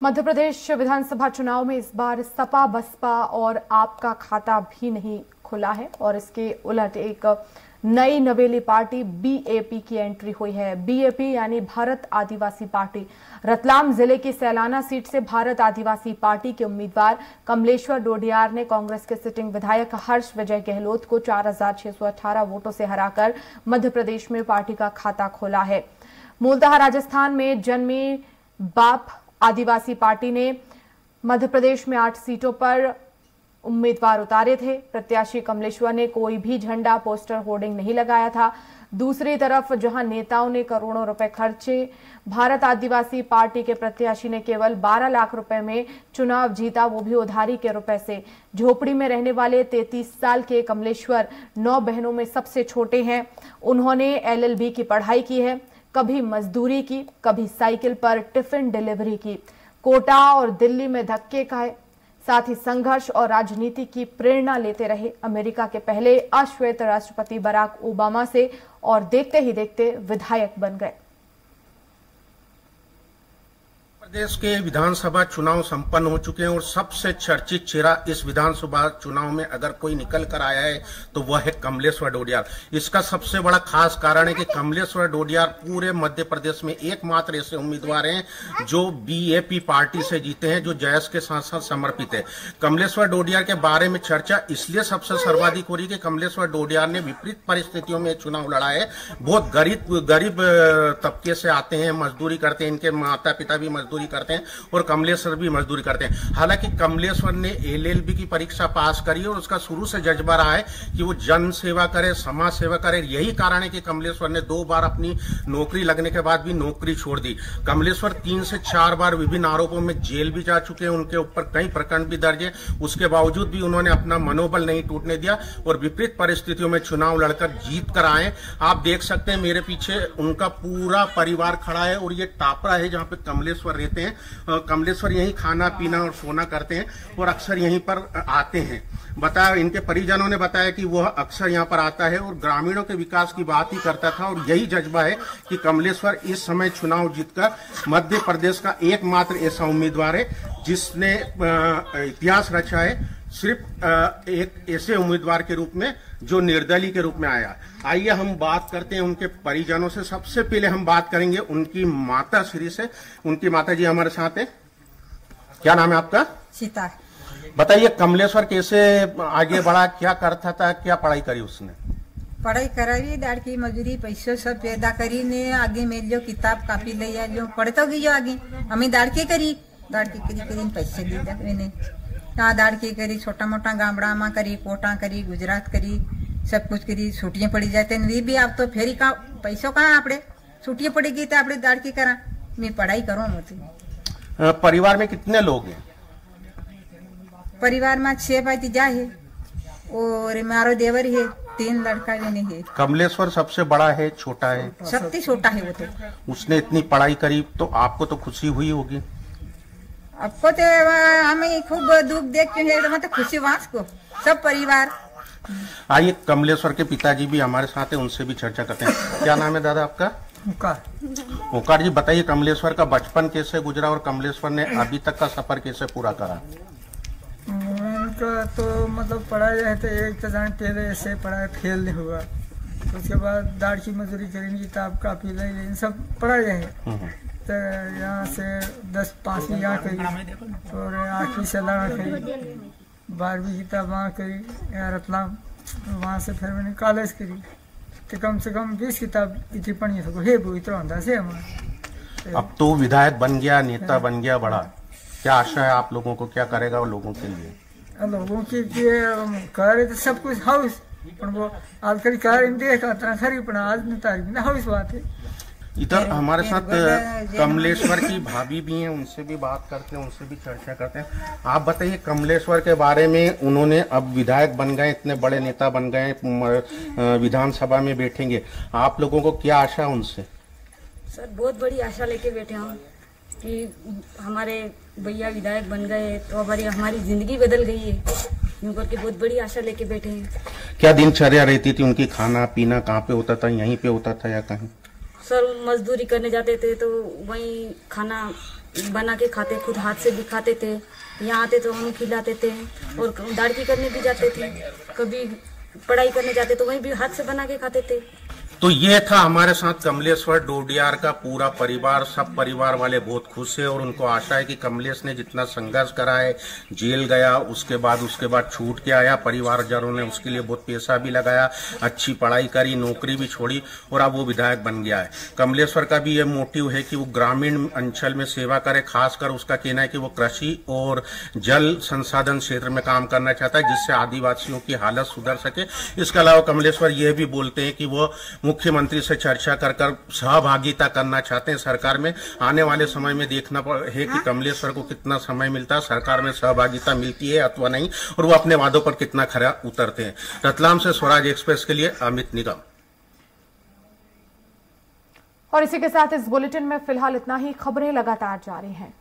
मध्य प्रदेश विधानसभा चुनाव में इस बार सपा बसपा और आप का खाता भी नहीं खुला है और इसके उलट एक नई नवेली पार्टी बीएपी की एंट्री हुई है। बीएपी यानी भारत आदिवासी पार्टी रतलाम जिले की सैलाना सीट से भारत आदिवासी पार्टी के उम्मीदवार कमलेश्वर डोडियार ने कांग्रेस के सिटिंग विधायक हर्ष विजय गहलोत को 4,618 वोटों से हराकर मध्य प्रदेश में पार्टी का खाता खोला है। मूलतः राजस्थान में जन्मी बाप आदिवासी पार्टी ने मध्य प्रदेश में 8 सीटों पर उम्मीदवार उतारे थे। प्रत्याशी कमलेश्वर ने कोई भी झंडा पोस्टर होर्डिंग नहीं लगाया था। दूसरी तरफ जहां नेताओं ने करोड़ों रुपए खर्चे, भारत आदिवासी पार्टी के प्रत्याशी ने केवल 12 लाख रुपए में चुनाव जीता, वो भी उधारी के रुपए से। झोपड़ी में रहने वाले 33 साल के कमलेश्वर 9 बहनों में सबसे छोटे हैं। उन्होंने LLB की पढ़ाई की है, कभी मजदूरी की, कभी साइकिल पर टिफिन डिलीवरी की, कोटा और दिल्ली में धक्के खाए, साथ ही संघर्ष और राजनीति की प्रेरणा लेते रहे अमेरिका के पहले अश्वेत राष्ट्रपति बराक ओबामा से और देखते ही देखते विधायक बन गए। प्रदेश के विधानसभा चुनाव संपन्न हो चुके हैं और सबसे चर्चित चेहरा इस विधानसभा चुनाव में अगर कोई निकल कर आया है तो वह है कमलेश्वर डोडियार। इसका सबसे बड़ा खास कारण है कि कमलेश्वर डोडियार पूरे मध्य प्रदेश में एकमात्र ऐसे उम्मीदवार हैं जो बीएपी पार्टी से जीते हैं, जो जयस के साथ साथ समर्पित है। कमलेश्वर डोडियार के बारे में चर्चा इसलिए सबसे सर्वाधिक हो रही है कि कमलेश्वर डोडियार ने विपरीत परिस्थितियों में चुनाव लड़ा है। बहुत गरीब तबके से आते हैं, मजदूरी करते हैं, इनके माता पिता भी मजदूरी करते हैं और कमलेश्वर भी मजदूरी करते हैं। हालांकि कमलेश्वर ने LLB की परीक्षा पास करी और उसका शुरू से जज्बा रहा है कि वो जन सेवा करे, समाज सेवा करे। यही कारण है कि कमलेश्वर ने 2 बार अपनी नौकरी लगने के बाद भी नौकरी छोड़ दी। कमलेश्वर 3 से 4 बार विभिन्न आरोपों में जेल भी जा चुके हैं, उनके ऊपर कई प्रकरण भी दर्ज है। उसके बावजूद भी उन्होंने अपना मनोबल नहीं टूटने दिया और विपरीत परिस्थितियों में चुनाव लड़कर जीत कर आए। आप देख सकते हैं मेरे पीछे उनका पूरा परिवार खड़ा है और ये टापरा है जहां पे कमलेश्वर रहते हैं। कमलेश्वर यहीं खाना पीना और सोना करते हैं और अक्सर यहीं पर आते हैं। बताया, इनके परिजनों ने बताया कि वह अक्सर यहां पर आता है और ग्रामीणों के विकास की बात ही करता था और यही जज्बा है कि कमलेश्वर इस समय चुनाव जीतकर मध्य प्रदेश का एकमात्र ऐसा उम्मीदवार है जिसने इतिहास रचा है, सिर्फ एक ऐसे उम्मीदवार के रूप में जो निर्दलीय के रूप में आया। आइए हम बात करते हैं उनके परिजनों से। सबसे पहले हम बात करेंगे उनकी माता श्री से। उनकी माता जी हमारे साथ है। क्या नाम है आपका? सीता। बताइए कमलेश्वर कैसे आगे बढ़ा, क्या करता था, क्या पढ़ाई करी उसने? पढ़ाई कराई, दाड़ की मजदूरी, पैसे सब पैदा करी ने आगे मेल जो किताब कापी ले आ जो पढ़ते गई जो आगे हमें दाड़ के करी पैसे दे मैंने दाड़ की करी, छोटा मोटा गामड़ा में करी, कोटा करी, गुजरात करी, सब कुछ करी। छुट्टियां पड़ी जाते भी आप तो फेरी का पैसों कहाँ आपड़े छुट्टियां पड़ी गई तो आपड़े दाड़ की करा मैं पढ़ाई करो मोती। परिवार में कितने लोग हैं? परिवार में 6 भाई जा है और मारो देवर है, 3 लड़का भी नहीं है। कमलेश्वर सबसे बड़ा है, छोटा है? सबसे छोटा है वो तो। उसने इतनी पढ़ाई करी तो आपको तो खुशी हुई होगी? आपको तो हमें खूब दुख देख के मतलब खुशी वास को सब परिवार। आइए कमलेश्वर के पिताजी भी हमारे साथ हैं, उनसे भी चर्चा करते हैं। क्या नाम है दादा आपका? ओकार जी, बताइए कमलेश्वर का बचपन कैसे गुजरा और कमलेश्वर ने अभी तक का सफर कैसे पूरा करा? उनका तो मतलब पढ़ाई है तो एक तो जान पहले ऐसे पढ़ाई फेल नहीं हुआ, उसके बाद दाड़ की मजदूरी करेंगे, किताब कापी इन सब पढ़ाई है। तो यहाँ से 10 5वीं यहाँ करी और 8वीं सलाना करी, 12वीं किताब वहाँ करी रतलाम, वहाँ से फिर मैंने कॉलेज करी तो कम से कम 20 किताब इतनी पढ़ी सको है वो इतना होता से हमारा। अब तो विधायक बन गया, नेता बन गया बड़ा, क्या आशा है आप लोगों को, क्या करेगा वो लोगों के लिए? लोगों की करे तो सब कुछ हाउस वो आज करी कार्य देखा खरी पण आज न तारीख में हाउस बात है। इधर हमारे साथ कमलेश्वर की भाभी भी हैं, उनसे भी बात करते हैं, उनसे भी चर्चा करते हैं। आप बताइए कमलेश्वर के बारे में, उन्होंने अब विधायक बन गए, इतने बड़े नेता बन गए, विधानसभा में बैठेंगे, आप लोगों को क्या आशा है उनसे? सर बहुत बड़ी आशा लेके बैठे हम कि हमारे भैया विधायक बन गए तो हमारी जिंदगी बदल गई है, यूं करके बहुत बड़ी आशा लेके बैठे हैं। क्या दिनचर्या रहती थी उनकी? खाना पीना कहाँ पे होता था, यहीं पे होता था या कहीं? सर मजदूरी करने जाते थे तो वहीं खाना बना के खाते, खुद हाथ से भी खाते थे। यहाँ आते तो हम खिलाते थे और दाढ़ी करने भी जाते थे, कभी पढ़ाई करने जाते तो वहीं भी हाथ से बना के खाते थे। तो ये था हमारे साथ कमलेश्वर डोडियार का पूरा परिवार। सब परिवार वाले बहुत खुश है और उनको आशा है कि कमलेश ने जितना संघर्ष करा है, जेल गया, उसके बाद छूट के आया, परिवारजनों ने उसके लिए बहुत पैसा भी लगाया, अच्छी पढ़ाई करी, नौकरी भी छोड़ी और अब वो विधायक बन गया है। कमलेश्वर का भी ये मोटिव है कि वो ग्रामीण अंचल में सेवा करे। खासकर उसका कहना है कि वो कृषि और जल संसाधन क्षेत्र में काम करना चाहता है, जिससे आदिवासियों की हालत सुधर सके। इसके अलावा कमलेश्वर ये भी बोलते हैं कि वो मुख्यमंत्री से चर्चा कर सहभागिता करना चाहते हैं सरकार में। आने वाले समय में देखना है कि कमलेश्वर को कितना समय मिलता है, सरकार में सहभागिता मिलती है अथवा नहीं, और वो अपने वादों पर कितना खरा उतरते हैं। रतलाम से स्वराज एक्सप्रेस के लिए अमित निगम। और इसी के साथ इस बुलेटिन में फिलहाल इतना ही। खबरें लगातार जारी हैं।